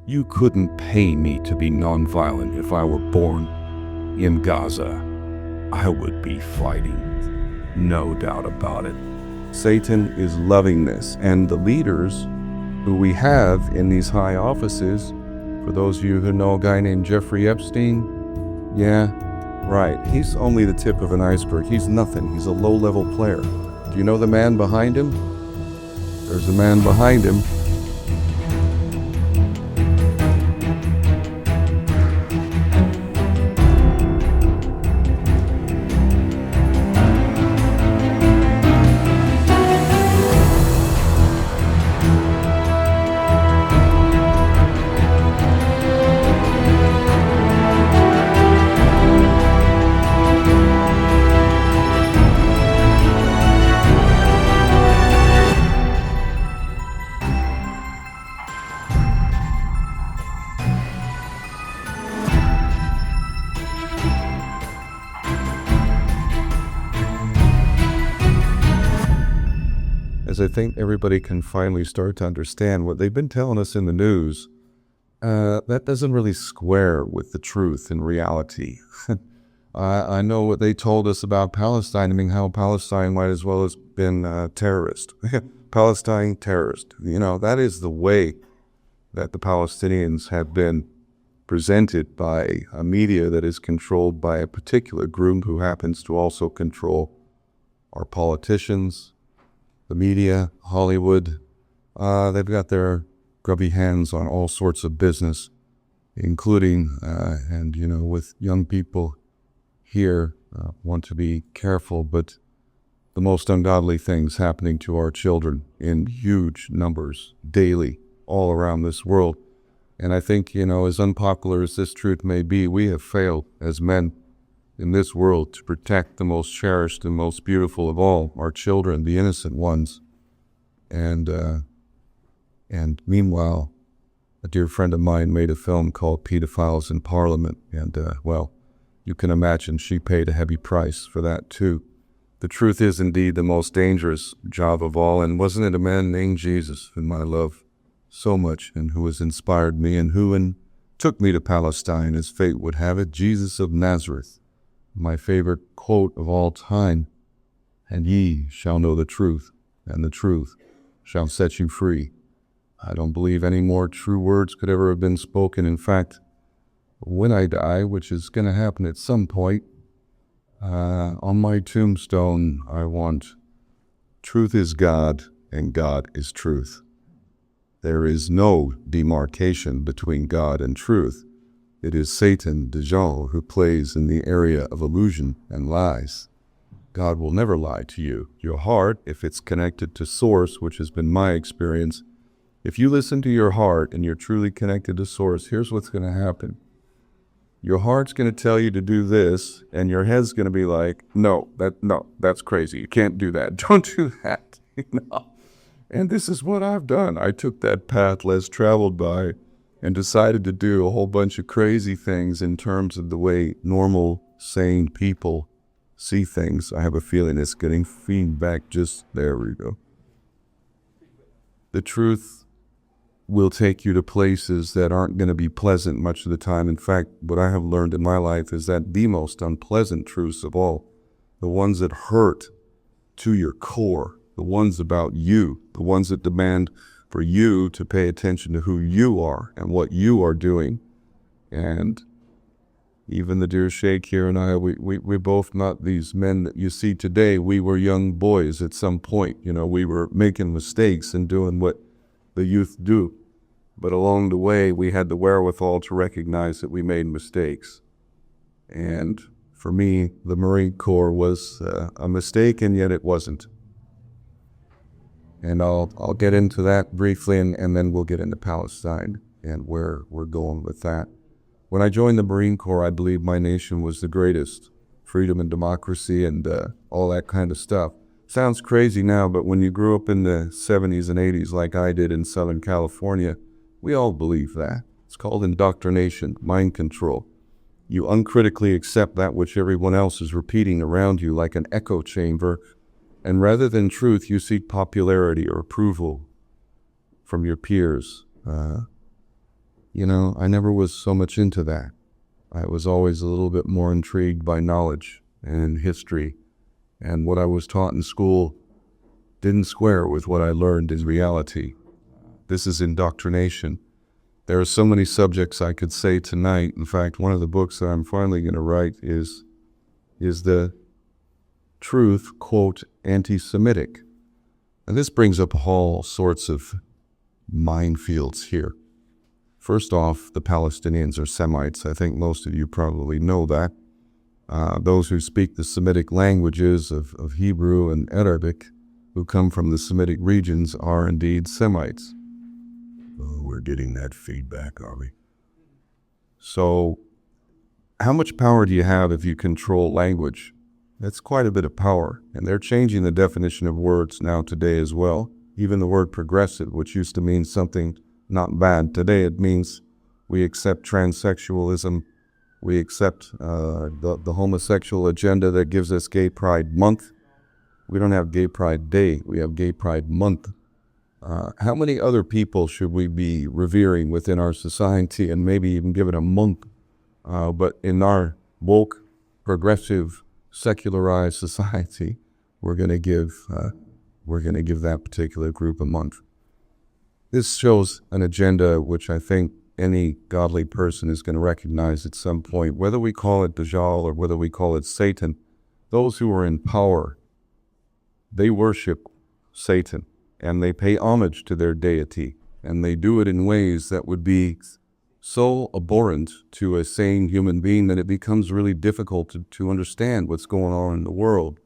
You couldn't pay me to be nonviolent. If I were born in Gaza, I would be fighting. No doubt about it. Satan is loving this, and the leaders who we have in these high offices, for those of you who know a guy named Jeffrey Epstein, yeah, right, he's only the tip of an iceberg. He's nothing. He's a low-level player. Do you know the man behind him? There's a man behind him. As I think everybody can finally start to understand what they've been telling us in the news, that doesn't really square with the truth in reality. I know what they told us about Palestine. I mean, how Palestine might as well have been terrorist. Palestine terrorist. You know, that is the way that the Palestinians have been presented by a media that is controlled by a particular group who happens to also control our politicians, the media, Hollywood. They've got their grubby hands on all sorts of business, including, and you know, with young people here, want to be careful, but the most ungodly things happening to our children in huge numbers daily all around this world. And I think, you know, as unpopular as this truth may be, we have failed as men in this world to protect the most cherished and most beautiful of all, our children, the innocent ones. And meanwhile, a dear friend of mine made a film called Pedofiles in Parliament, and well, you can imagine she paid a heavy price for that too. The truth is indeed the most dangerous job of all, and wasn't it a man named Jesus whom I love so much, and who has inspired me, and who took me to Palestine as fate would have it, Jesus of Nazareth. My favorite quote of all time, "And ye shall know the truth, and the truth shall set you free." I don't believe any more true words could ever have been spoken. In fact, when I die, which is going to happen at some point, on my tombstone, I want, "Truth is God, and God is truth." There is no demarcation between God and truth. It is Satan, Dajjal, who plays in the area of illusion and lies. God will never lie to you. Your heart, if it's connected to Source, which has been my experience, if you listen to your heart and you're truly connected to Source, here's what's going to happen. Your heart's going to tell you to do this, and your head's going to be like, no, that's crazy. You can't do that. Don't do that. And this is what I've done. I took that path less traveled by and decided to do a whole bunch of crazy things in terms of the way normal, sane people see things. I have a feeling it's getting feedback. Just there we go. The truth will take you to places that aren't going to be pleasant much of the time. In fact, what I have learned in my life is that the most unpleasant truths of all, the ones that hurt to your core, the ones about you, the ones that demand for you to pay attention to who you are and what you are doing. And even the dear Shaikh here and I, we're both not these men that you see today. We were young boys at some point. You know, we were making mistakes and doing what the youth do. But along the way, we had the wherewithal to recognize that we made mistakes. And for me, the Marine Corps was a mistake, and yet it wasn't. And I'll get into that briefly, and then we'll get into Palestine and where we're going with that. When I joined the Marine Corps, I believed my nation was the greatest. Freedom and democracy and all that kind of stuff. Sounds crazy now, but when you grew up in the 70s and 80s like I did in Southern California, we all believe that. It's called indoctrination, mind control. You uncritically accept that which everyone else is repeating around you like an echo chamber, and rather than truth, you seek popularity or approval from your peers. I never was so much into that. I was always a little bit more intrigued by knowledge and history, and what I was taught in school didn't square with what I learned in reality. This is indoctrination. There are so many subjects I could say tonight. In fact, one of the books that I'm finally going to write is the truth, quote, anti-Semitic. And this brings up all sorts of minefields here. First off, the Palestinians are Semites. I think most of you probably know that. Those who speak the Semitic languages of Hebrew and Arabic, who come from the Semitic regions, are indeed Semites. Oh, we're getting that feedback, are we? So, how much power do you have if you control language? That's quite a bit of power, and they're changing the definition of words now today as well. Even the word progressive, which used to mean something not bad, today it means we accept transsexualism, we accept the homosexual agenda that gives us Gay Pride Month. We don't have Gay Pride Day, we have Gay Pride Month. How many other people should we be revering within our society, and maybe even give it a month? But in our woke, progressive, secularized society, we're going to give that particular group a month. This shows an agenda which I think any godly person is going to recognize at some point, whether we call it Dajjal or whether we call it Satan. Those who are in power, they worship Satan, and they pay homage to their deity, and they do it in ways that would be so abhorrent to a sane human being that it becomes really difficult to understand what's going on in the world.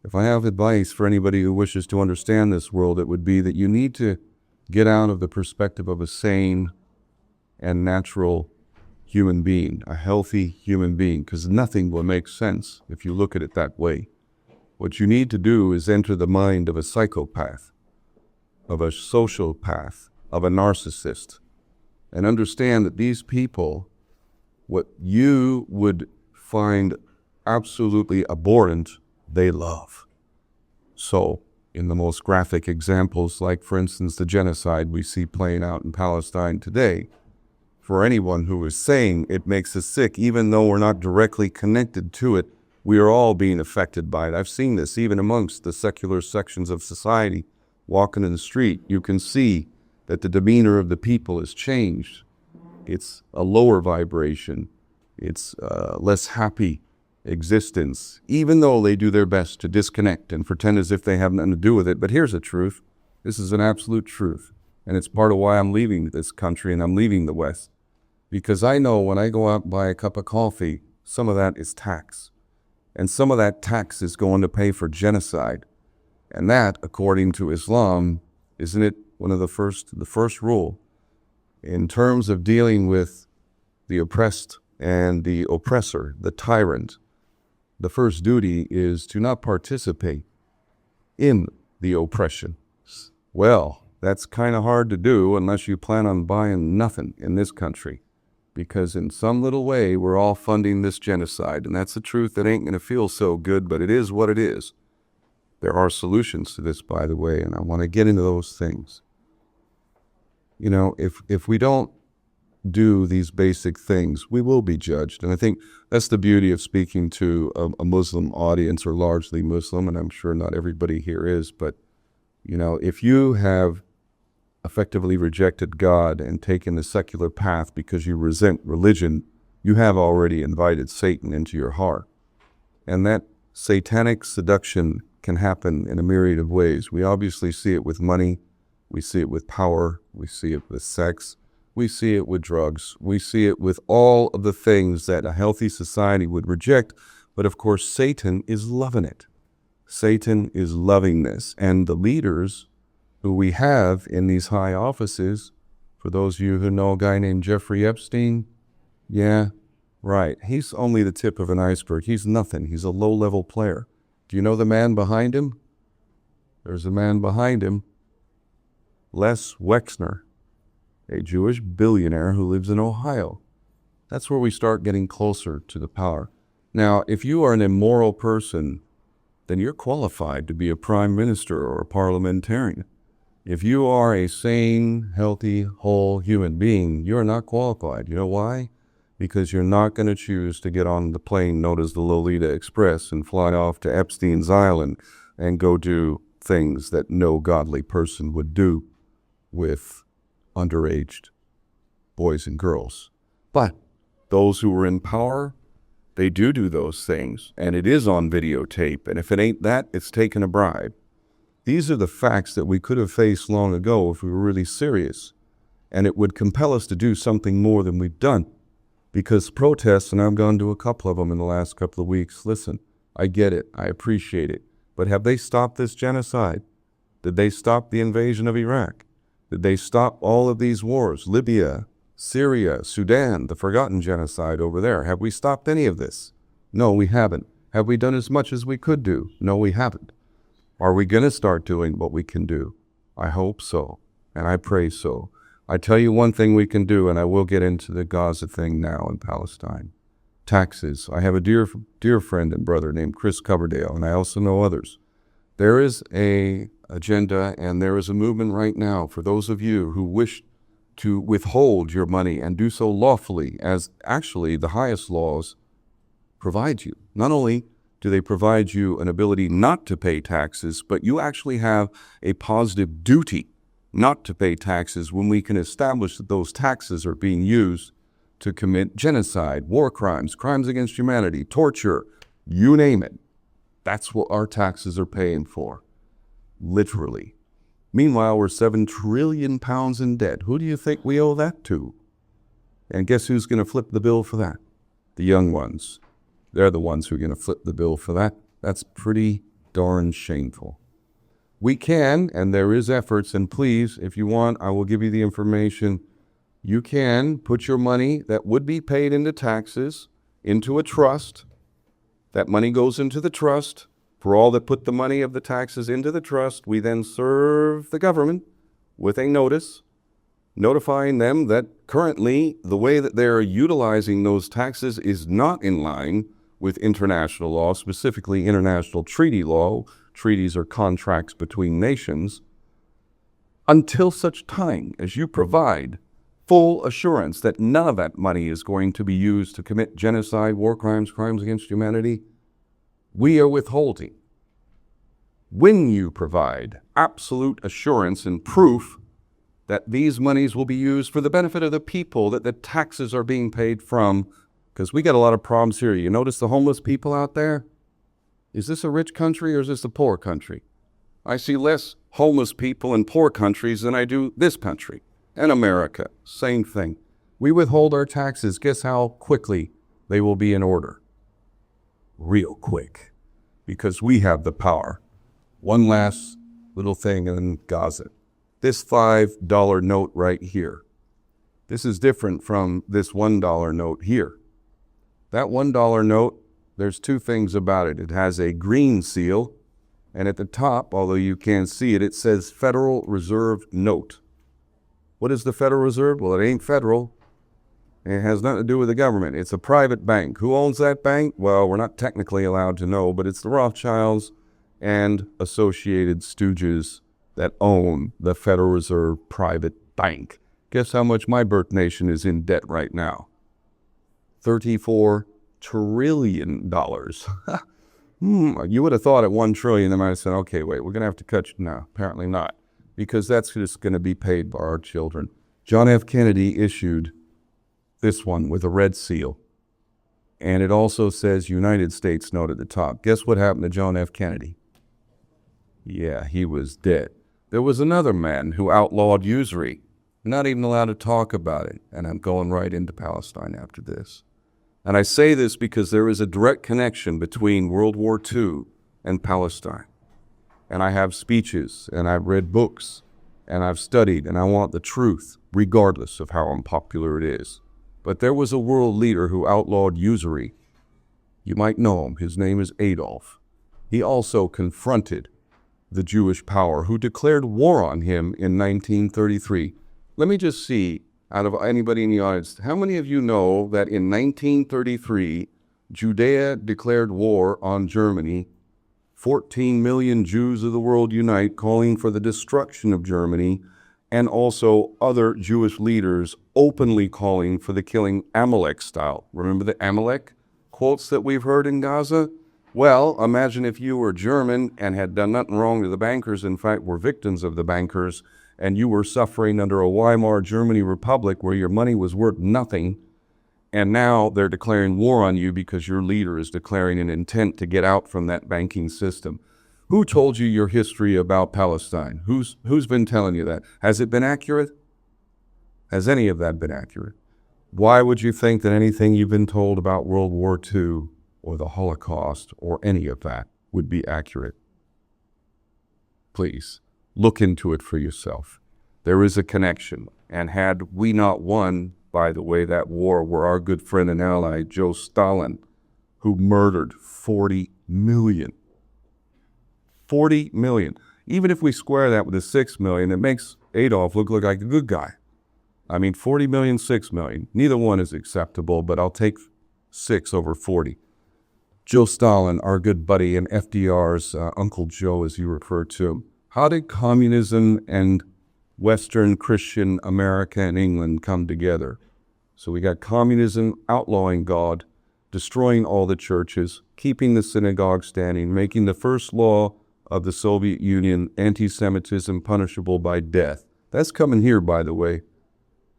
If I have advice for anybody who wishes to understand this world, it would be that you need to get out of the perspective of a sane and natural human being, a healthy human being, because nothing will make sense if you look at it that way. What you need to do is enter the mind of a psychopath, of a sociopath, of a narcissist, and understand that these people, what you would find absolutely abhorrent, they love. So, in the most graphic examples, like for instance the genocide we see playing out in Palestine today, for anyone who is saying it makes us sick, even though we're not directly connected to it, we are all being affected by it. I've seen this even amongst the secular sections of society. Walking in the street, you can see that the demeanor of the people has changed. It's a lower vibration. It's less happy existence, even though they do their best to disconnect and pretend as if they have nothing to do with it. But here's the truth. This is an absolute truth. And it's part of why I'm leaving this country and I'm leaving the West. Because I know when I go out and buy a cup of coffee, some of that is tax. And some of that tax is going to pay for genocide. And that, according to Islam, isn't it one of the first rule in terms of dealing with the oppressed and the oppressor, the tyrant? The first duty is to not participate in the oppression. Well, that's kind of hard to do unless you plan on buying nothing in this country, because in some little way we're all funding this genocide, and that's the truth that ain't going to feel so good, but it is what it is. There are solutions to this, by the way, and I want to get into those things. If we don't do these basic things, we will be judged. And I think that's the beauty of speaking to a Muslim audience, or largely Muslim, and I'm sure not everybody here is, but, if you have effectively rejected God and taken the secular path because you resent religion, you have already invited Satan into your heart. And that satanic seduction can happen in a myriad of ways. We obviously see it with money, we see it with power, we see it with sex, we see it with drugs, we see it with all of the things that a healthy society would reject, but of course Satan is loving it. Satan is loving this, and the leaders who we have in these high offices, for those of you who know a guy named Jeffrey Epstein, yeah, right, he's only the tip of an iceberg. He's nothing. He's a low-level player. Do you know the man behind him? There's a man behind him, Les Wexner, a Jewish billionaire who lives in Ohio. That's where we start getting closer to the power. Now, if you are an immoral person, then you're qualified to be a prime minister or a parliamentarian. If you are a sane, healthy, whole human being, you're not qualified. You know why? Because you're not going to choose to get on the plane known as the Lolita Express and fly off to Epstein's Island and go do things that no godly person would do with underage boys and girls. But those who are in power, they do those things, and it is on videotape, and if it ain't that, it's taking a bribe. These are the facts that we could have faced long ago if we were really serious, and it would compel us to do something more than we've done. Because protests, and I've gone to a couple of them in the last couple of weeks, listen, I get it, I appreciate it, but have they stopped this genocide? Did they stop the invasion of Iraq? Did they stop all of these wars? Libya, Syria, Sudan, the forgotten genocide over there. Have we stopped any of this? No, we haven't. Have we done as much as we could do? No, we haven't. Are we going to start doing what we can do? I hope so, and I pray so. I tell you one thing we can do, and I will get into the Gaza thing now in Palestine. Taxes. I have a dear friend and brother named Chris Coverdale, and I also know others. There is a agenda, and there is a movement right now for those of you who wish to withhold your money and do so lawfully, as actually the highest laws provide you. Not only do they provide you an ability not to pay taxes, but you actually have a positive duty not to pay taxes when we can establish that those taxes are being used to commit genocide, war crimes, crimes against humanity, torture, you name it. That's what our taxes are paying for, literally. Meanwhile, we're 7 trillion pounds in debt. Who do you think we owe that to? And guess who's going to flip the bill for that? The young ones. They're the ones who are going to flip the bill for that. That's pretty darn shameful. We can, and there is efforts, and please, if you want, I will give you the information. You can put your money that would be paid into taxes into a trust. That money goes into the trust. For all that put the money of the taxes into the trust, we then serve the government with a notice notifying them that currently the way that they're utilizing those taxes is not in line with international law, specifically international treaty law. Treaties are contracts between nations, until such time as you provide full assurance that none of that money is going to be used to commit genocide, war crimes, crimes against humanity. We are withholding. When you provide absolute assurance and proof that these monies will be used for the benefit of the people that the taxes are being paid from, because we got a lot of problems here. You notice the homeless people out there? Is this a rich country or is this a poor country? I see less homeless people in poor countries than I do this country. And America, same thing. We withhold our taxes. Guess how quickly they will be in order? Real quick, because we have the power. One last little thing in Gaza. This $5 note right here. This is different from this $1 note here. That $1 note, there's two things about it. It has a green seal, and at the top, although you can't see it, it says Federal Reserve Note. What is the Federal Reserve? Well, it ain't federal. It has nothing to do with the government. It's a private bank. Who owns that bank? Well, we're not technically allowed to know, but it's the Rothschilds and associated stooges that own the Federal Reserve private bank. Guess how much my birth nation is in debt right now? $34 trillion. You would have thought at 1 trillion, they might have said, okay, wait, we're going to have to cut you. No, apparently not, because that's just going to be paid by our children. John F. Kennedy issued this one with a red seal, and it also says United States note at the top. Guess what happened to John F. Kennedy? Yeah, he was dead. There was another man who outlawed usury, not even allowed to talk about it, and I'm going right into Palestine after this. And I say this because there is a direct connection between World War II and Palestine. And I have speeches, and I've read books, and I've studied, and I want the truth, regardless of how unpopular it is. But there was a world leader who outlawed usury. You might know him. His name is Adolf. He also confronted the Jewish power, who declared war on him in 1933. Let me just see, out of anybody in the audience, how many of you know that in 1933, Judea declared war on Germany 14 million Jews of the world unite, calling for the destruction of Germany, and also other Jewish leaders openly calling for the killing Amalek style. Remember the Amalek quotes that we've heard in Gaza? Well, imagine if you were German and had done nothing wrong to the bankers, in fact, were victims of the bankers, and you were suffering under a Weimar Germany Republic where your money was worth nothing, and now they're declaring war on you because your leader is declaring an intent to get out from that banking system. Who told you your history about Palestine? Who's been telling you that? Has it been accurate? Has any of that been accurate? Why would you think that anything you've been told about World War II or the Holocaust or any of that would be accurate? Please, look into it for yourself. There is a connection. And had we not won, by the way, that war where our good friend and ally, Joe Stalin, who murdered 40 million. 40 million. Even if we square that with the 6 million, it makes Adolf look like a good guy. I mean, 40 million, 6 million. Neither one is acceptable, but I'll take 6 over 40. Joe Stalin, our good buddy, and FDR's Uncle Joe, as you refer to him. How did communism and Western Christian America and England come together? So we got communism outlawing God, destroying all the churches, keeping the synagogue standing, making the first law of the Soviet Union, anti-Semitism punishable by death. That's coming here, by the way.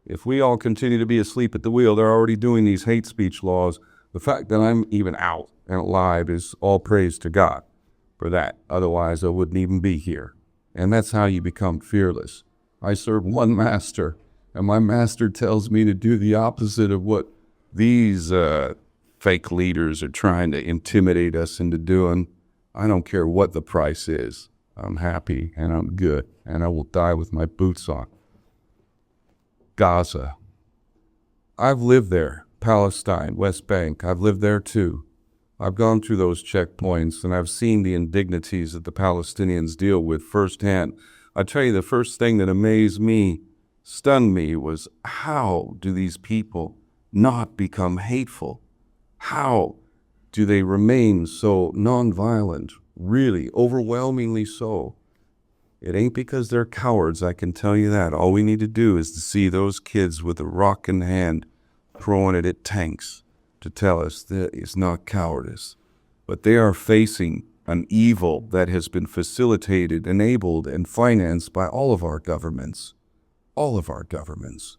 If we all continue to be asleep at the wheel, they're already doing these hate speech laws. The fact that I'm even out and alive is all praise to God for that. Otherwise, I wouldn't even be here. And that's how you become fearless. I serve one master, and my master tells me to do the opposite of what these fake leaders are trying to intimidate us into doing. I don't care what the price is. I'm happy and I'm good, and I will die with my boots on. Gaza. I've lived there. Palestine, West Bank. I've lived there too. I've gone through those checkpoints, and I've seen the indignities that the Palestinians deal with firsthand. I tell you, the first thing that amazed me, stunned me, was how do these people not become hateful? How do they remain so nonviolent, really, overwhelmingly so? It ain't because they're cowards, I can tell you that. All we need to do is to see those kids with a rock in hand throwing it at tanks to tell us that it's not cowardice. But they are facing an evil that has been facilitated, enabled, and financed by all of our governments. All of our governments.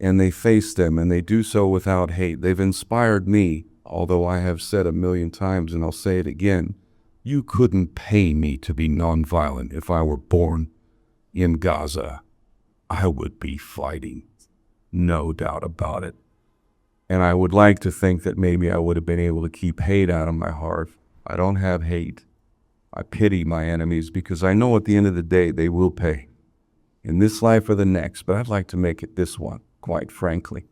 And they face them, and they do so without hate. They've inspired me, although I have said a million times, and I'll say it again, you couldn't pay me to be nonviolent. If I were born in Gaza, I would be fighting. No doubt about it. And I would like to think that maybe I would have been able to keep hate out of my heart. I don't have hate. I pity my enemies because I know at the end of the day they will pay. In this life or the next, but I'd like to make it this one, quite frankly.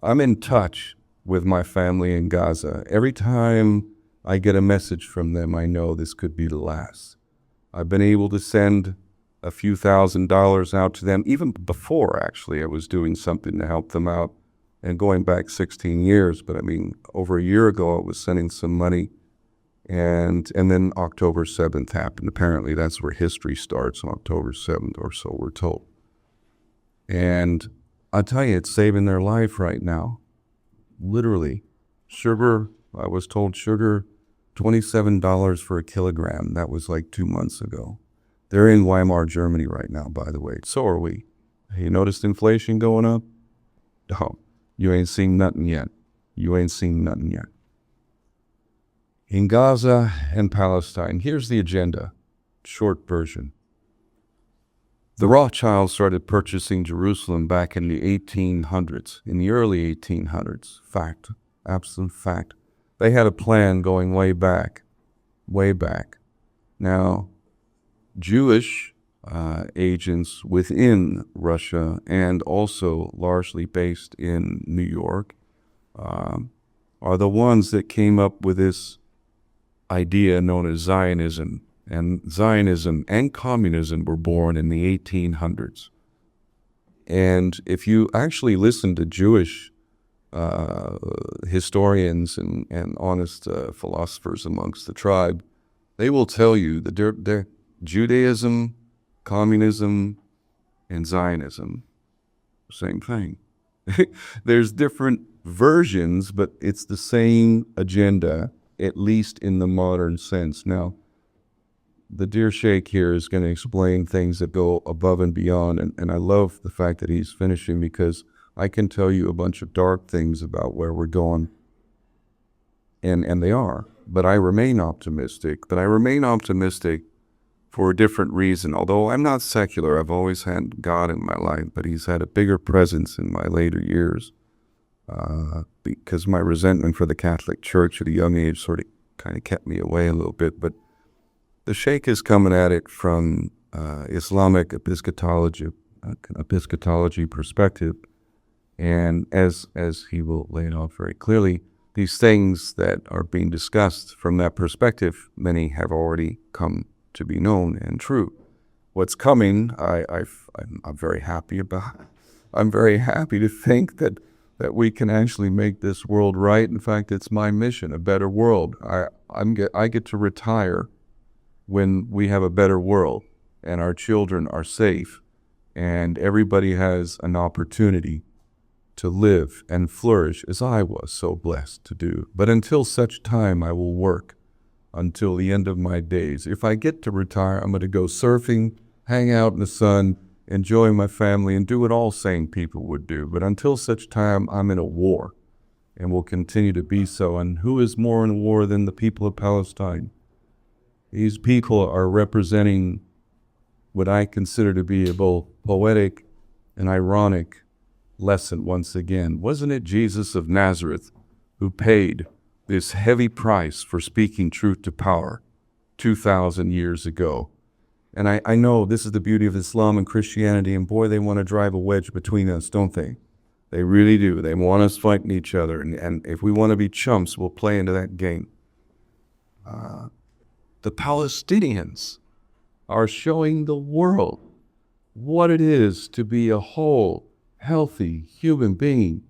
I'm in touch with my family in Gaza. Every time I get a message from them, I know this could be the last. I've been able to send a few $1,000s out to them. Even before, actually, I was doing something to help them out. And going back 16 years, but I mean, over a year ago, I was sending some money. And then October 7th happened. Apparently, that's where history starts, on October 7th, or so we're told. And I tell you, it's saving their life right now. Literally. Sugar, I was told sugar, $27 for a kilogram. That was like 2 months ago. They're in Weimar, Germany right now, by the way. So are we. You noticed inflation going up? No, you ain't seen nothing yet. You ain't seen nothing yet. In Gaza and Palestine, here's the agenda, short version. The Rothschilds started purchasing Jerusalem back in the 1800s, in the early 1800s. Fact, absolute fact. They had a plan going way back, way back. Now, Jewish agents within Russia and also largely based in New York are the ones that came up with this idea known as Zionism. And Zionism and communism were born in the 1800s. And if you actually listen to Jewish historians and honest philosophers amongst the tribe, They will tell you that they're Judaism, communism, and Zionism, same thing. There's different versions, but it's the same agenda, at least in the modern sense. Now, the dear Shaikh here is going to explain things that go above and beyond, and I love the fact that he's finishing, because I can tell you a bunch of dark things about where we're going, and they are. But I remain optimistic. But I remain optimistic for a different reason. Although I'm not secular, I've always had God in my life, but he's had a bigger presence in my later years because my resentment for the Catholic Church at a young age sort of kind of kept me away a little bit. But the Shaikh is coming at it from Islamic episcatology perspective, and as he will lay it out very clearly, these things that are being discussed from that perspective, many have already come to be known and true. What's coming, I'm very happy about. I'm very happy to think that we can actually make this world right. In fact, it's my mission, a better world. I get to retire when we have a better world and our children are safe and everybody has an opportunity to live and flourish as I was so blessed to do. But until such time, I will work until the end of my days. If I get to retire, I'm going to go surfing, hang out in the sun, enjoy my family, and do what all sane people would do. But until such time, I'm in a war and will continue to be so. And who is more in a war than the people of Palestine? These people are representing what I consider to be a both poetic and ironic lesson once again. Wasn't it Jesus of Nazareth who paid this heavy price for speaking truth to power 2,000 years ago? And I know this is the beauty of Islam and Christianity, and boy, they want to drive a wedge between us, don't they? They really do. They want us fighting each other, and if we want to be chumps, we'll play into that game. The Palestinians are showing the world what it is to be a whole, healthy human being.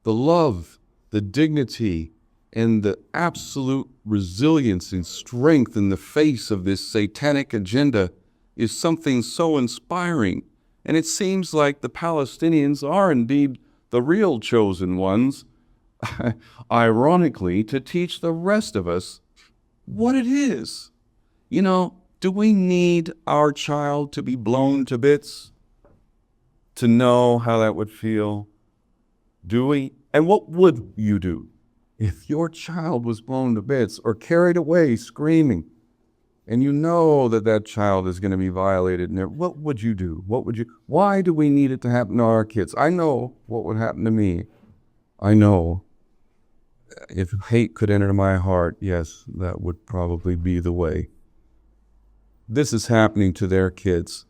The love, the dignity, and the absolute resilience and strength in the face of this satanic agenda is something so inspiring. And it seems like the Palestinians are indeed the real chosen ones, ironically, to teach the rest of us what it is. You know, do we need our child to be blown to bits to know how that would feel? Do we? And what would you do if your child was blown to bits or carried away screaming, and you know that that child is going to be violated? And what would you do? Why do we need it to happen to our kids? I know what would happen to me. I know if hate could enter my heart, yes, that would probably be the way. This is happening to their kids.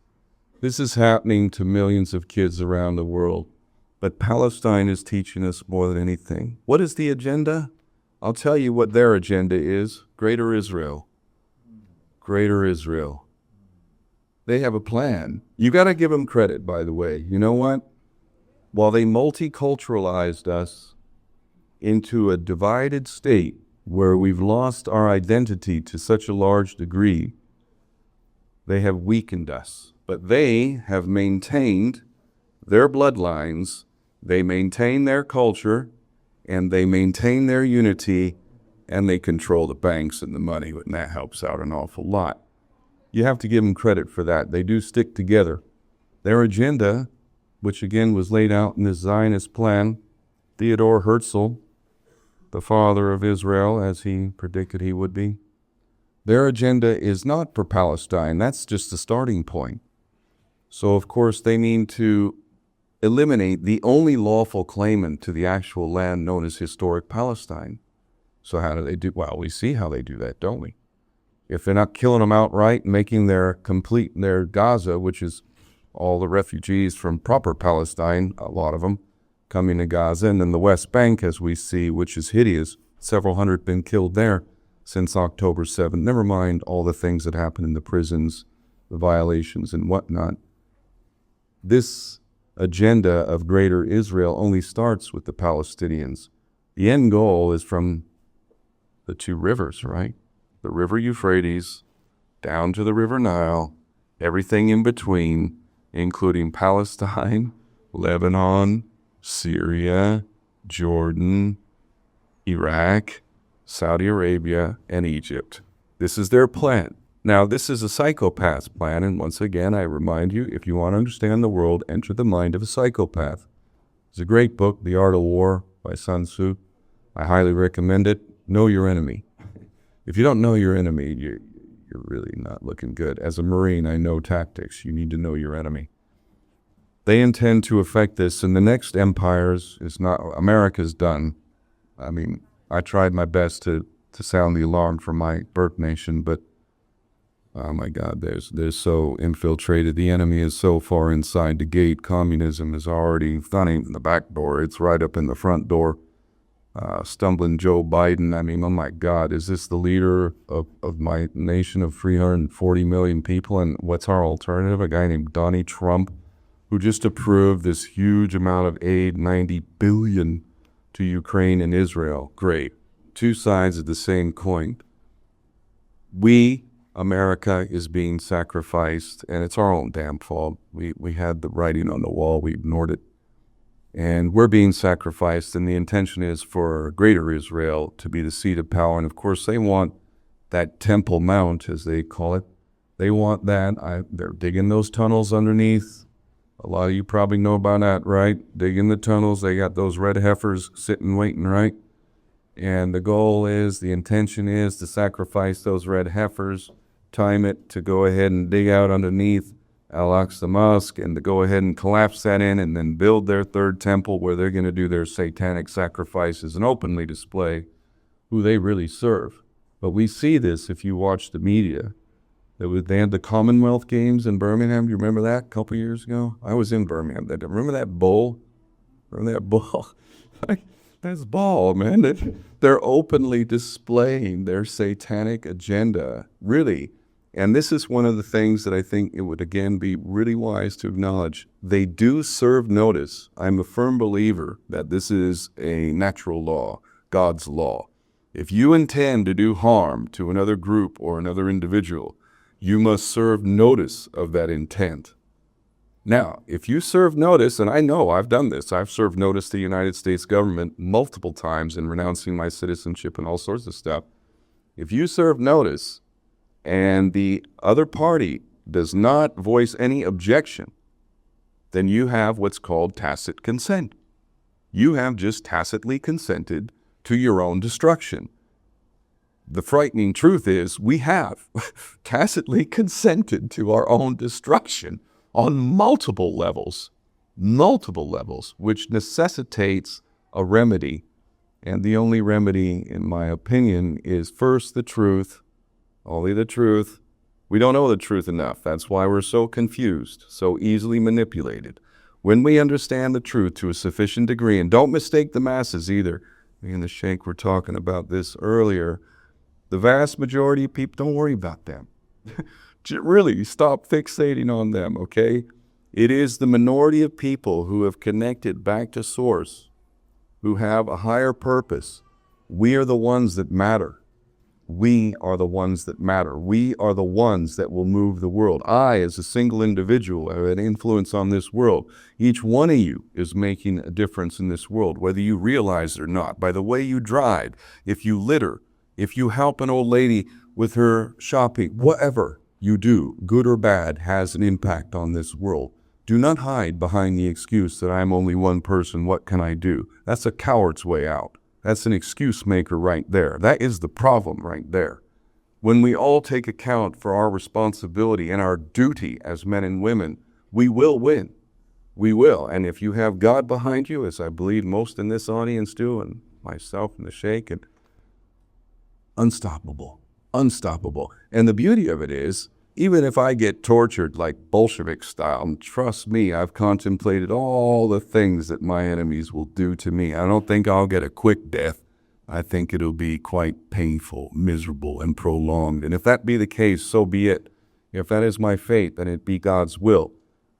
This is happening to millions of kids around the world. But Palestine is teaching us more than anything. What is the agenda? I'll tell you what their agenda is. Greater Israel. Greater Israel. They have a plan. You got to give them credit, by the way. You know what? While they multiculturalized us into a divided state where we've lost our identity to such a large degree, they have weakened us. But they have maintained their bloodlines, they maintain their culture, and they maintain their unity, and they control the banks and the money, and that helps out an awful lot. You have to give them credit for that. They do stick together. Their agenda, which again was laid out in this Zionist plan, Theodore Herzl, the father of Israel, as he predicted he would be, their agenda is not for Palestine. That's just the starting point. So, of course, they mean to eliminate the only lawful claimant to the actual land known as historic Palestine. So how do they do? Well, we see how they do that, don't we? If they're not killing them outright, making their Gaza, which is all the refugees from proper Palestine, a lot of them, coming to Gaza, and then the West Bank, as we see, which is hideous. Several hundred been killed there since October 7th. Never mind all the things that happen in the prisons, the violations and whatnot. This agenda of greater Israel only starts with the Palestinians. The end goal is from the two rivers, right? the river Euphrates, down to the river Nile, everything in between, including Palestine, Lebanon, Syria, Jordan, Iraq, Saudi Arabia, and Egypt. This is their plan. Now, this is a psychopath's plan, and once again, I remind you, if you want to understand the world, enter the mind of a psychopath. It's a great book, The Art of War by Sun Tzu. I highly recommend it. Know your enemy. If you don't know your enemy, you're really not looking good. As a Marine, I know tactics. You need to know your enemy. They intend to affect this, and the next empires is not, America's done. I mean, I tried my best to sound the alarm for my birth nation, but oh my God, they're so infiltrated. The enemy is so far inside the gate. Communism is already not even the back door. It's right up in the front door. Stumbling Joe Biden. I mean, oh my God, is this the leader of my nation of 340 million people? And what's our alternative? A guy named Donnie Trump, who just approved this huge amount of aid, 90 billion to Ukraine and Israel. Great. Two sides of the same coin. We, America, is being sacrificed, and it's our own damn fault. We had the writing on the wall. We ignored it. And we're being sacrificed, and the intention is for Greater Israel to be the seat of power. And, of course, they want that Temple Mount, as they call it. They want that. They're digging those tunnels underneath. A lot of you probably know about that, right? Digging the tunnels. They got those red heifers sitting waiting, right? And the goal is, the intention is to sacrifice those red heifers, time it to go ahead and dig out underneath Al-Aqsa Mosque and to go ahead and collapse that in and then build their third temple where they're going to do their satanic sacrifices and openly display who they really serve. But we see this if you watch the media. They had the Commonwealth Games in Birmingham. You remember that a couple years ago? I was in Birmingham. Remember that bull? Remember that bull? That's ball, man. They're openly displaying their satanic agenda, really. And this is one of the things that I think it would, again, be really wise to acknowledge. They do serve notice. I'm a firm believer that this is a natural law, God's law. If you intend to do harm to another group or another individual, you must serve notice of that intent. Now, if you serve notice, and I know I've done this, I've served notice to the United States government multiple times in renouncing my citizenship and all sorts of stuff. If you serve notice and the other party does not voice any objection, then you have what's called tacit consent. You have just tacitly consented to your own destruction. The frightening truth is we have tacitly consented to our own destruction on multiple levels, which necessitates a remedy. And the only remedy, in my opinion, is first the truth, only the truth. We don't know the truth enough. That's why we're so confused, so easily manipulated. When we understand the truth to a sufficient degree, and don't mistake the masses either. Me and the Shaikh were talking about this earlier. The vast majority of people, don't worry about them. Really, stop fixating on them, okay? It is the minority of people who have connected back to source, who have a higher purpose. We are the ones that matter. We are the ones that matter. We are the ones that will move the world. I, as a single individual, have an influence on this world. Each one of you is making a difference in this world, whether you realize it or not. By the way you drive, if you litter, if you help an old lady with her shopping, whatever you do, good or bad, has an impact on this world. Do not hide behind the excuse that I'm only one person, what can I do? That's a coward's way out. That's an excuse maker right there. That is the problem right there. When we all take account for our responsibility and our duty as men and women, we will win. We will. And if you have God behind you, as I believe most in this audience do, and myself and the Shaikh, and unstoppable. And the beauty of it is, even if I get tortured like Bolshevik style, and trust me, I've contemplated all the things that my enemies will do to me. I don't think I'll get a quick death. I think it'll be quite painful, miserable, and prolonged. And if that be the case, so be it. If that is my fate, then it be God's will,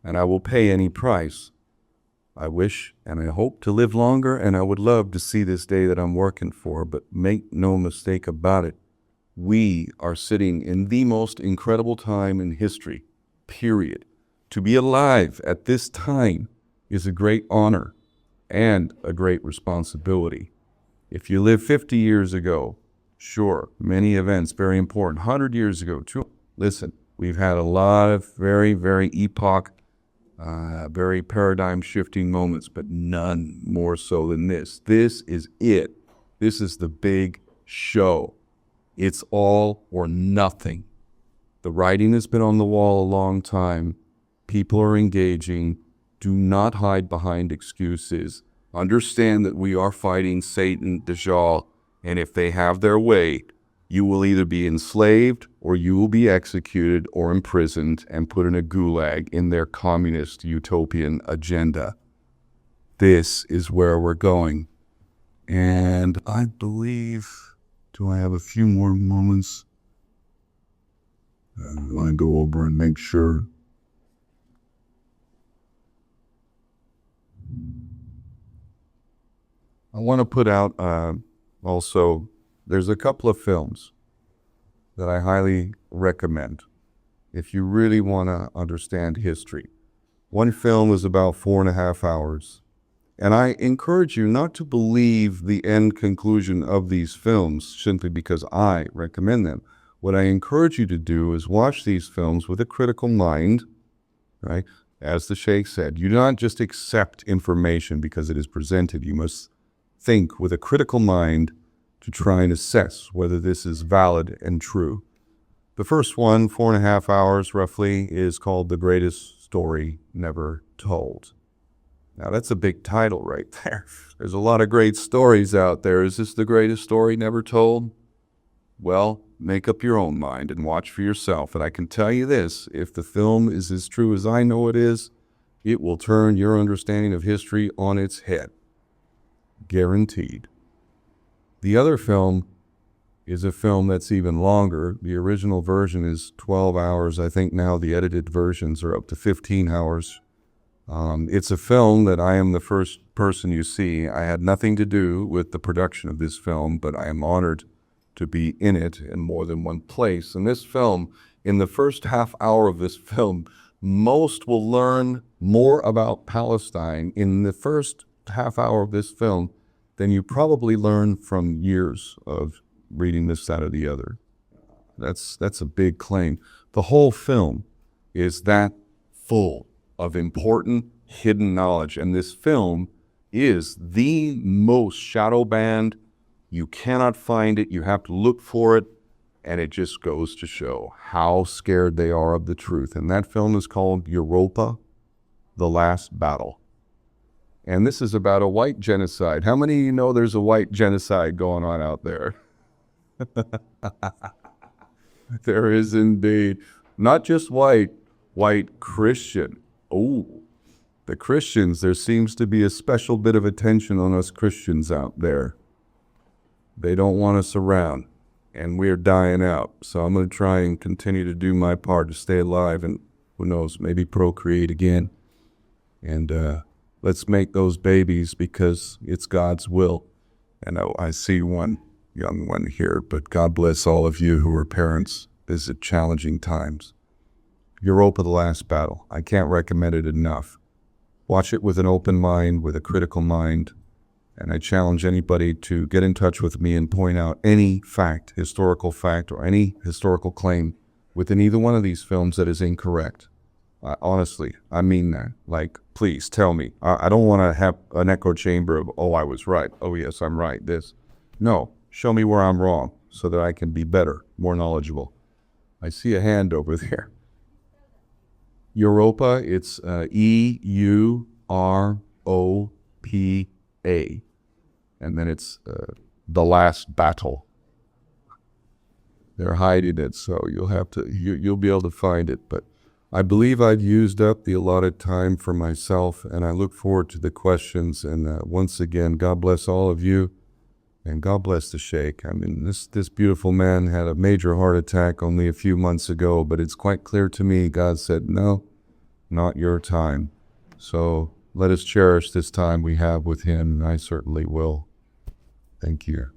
and I will pay any price. I wish and I hope to live longer, and I would love to see this day that I'm working for, but make no mistake about it, We are sitting in the most incredible time in history, period. To be alive at this time is a great honor and a great responsibility. If you lived 50 years ago, sure, many events, very important. 100 years ago, too. Listen, we've had a lot of very, very epoch, very paradigm-shifting moments, but none more so than this. This is it. This is the big show. It's all or nothing. The writing has been on the wall a long time. People are engaging. Do not hide behind excuses. Understand that we are fighting Satan, Dajjal, and if they have their way, you will either be enslaved or you will be executed or imprisoned and put in a gulag in their communist utopian agenda. This is where we're going. And I believe, do I have a few more moments? I want to go over and make sure. I want to put out also, there's a couple of films that I highly recommend if you really want to understand history. One film is about 4.5 hours. And I encourage you not to believe the end conclusion of these films simply because I recommend them. What I encourage you to do is watch these films with a critical mind, right? As the Shaikh said, you do not just accept information because it is presented. You must think with a critical mind to try and assess whether this is valid and true. The first one, 4.5 hours roughly, is called The Greatest Story Never Told. Now that's a big title right there. There's a lot of great stories out there. Is this the greatest story never told? Well, make up your own mind and watch for yourself. And I can tell you this, if the film is as true as I know it is, it will turn your understanding of history on its head. Guaranteed. The other film is a film that's even longer. The original version is 12 hours. I think now the edited versions are up to 15 hours. It's a film that I am the first person you see. I had nothing to do with the production of this film, but I am honored to be in it in more than one place. And this film, in the first half hour of this film, most will learn more about Palestine in the first half hour of this film than you probably learn from years of reading this, that, or the other. That's a big claim. The whole film is that full of important hidden knowledge, and this film is the most shadow banned. You cannot find it. You have to look for it, and it just goes to show how scared they are of the truth. And that film is called Europa, The Last Battle. And this is about a white genocide. How many of you know there's a white genocide going on out there? There is indeed. Not just white Christian. Oh, the Christians, there seems to be a special bit of attention on us Christians out there. They don't want us around, and we're dying out. So I'm going to try and continue to do my part to stay alive and, who knows, maybe procreate again. And let's make those babies because it's God's will. And I see one young one here, but God bless all of you who are parents. This is challenging times. Europa, The Last Battle. I can't recommend it enough. Watch it with an open mind, with a critical mind, and I challenge anybody to get in touch with me and point out any fact, historical fact, or any historical claim within either one of these films that is incorrect. Honestly, I mean that. Like, please tell me. I don't want to have an echo chamber of, oh, I was right. Oh, yes, I'm right. This. No, show me where I'm wrong so that I can be better, more knowledgeable. I see a hand over there. Europa, it's E-U-R-O-P-A. And then it's The Last Battle. They're hiding it, so you'll be able to find it. But I believe I've used up the allotted time for myself, and I look forward to the questions. And once again, God bless all of you, and God bless the Shaikh. I mean, this beautiful man had a major heart attack only a few months ago, but it's quite clear to me God said, no, not your time. So let us cherish this time we have with him, and I certainly will. Thank you.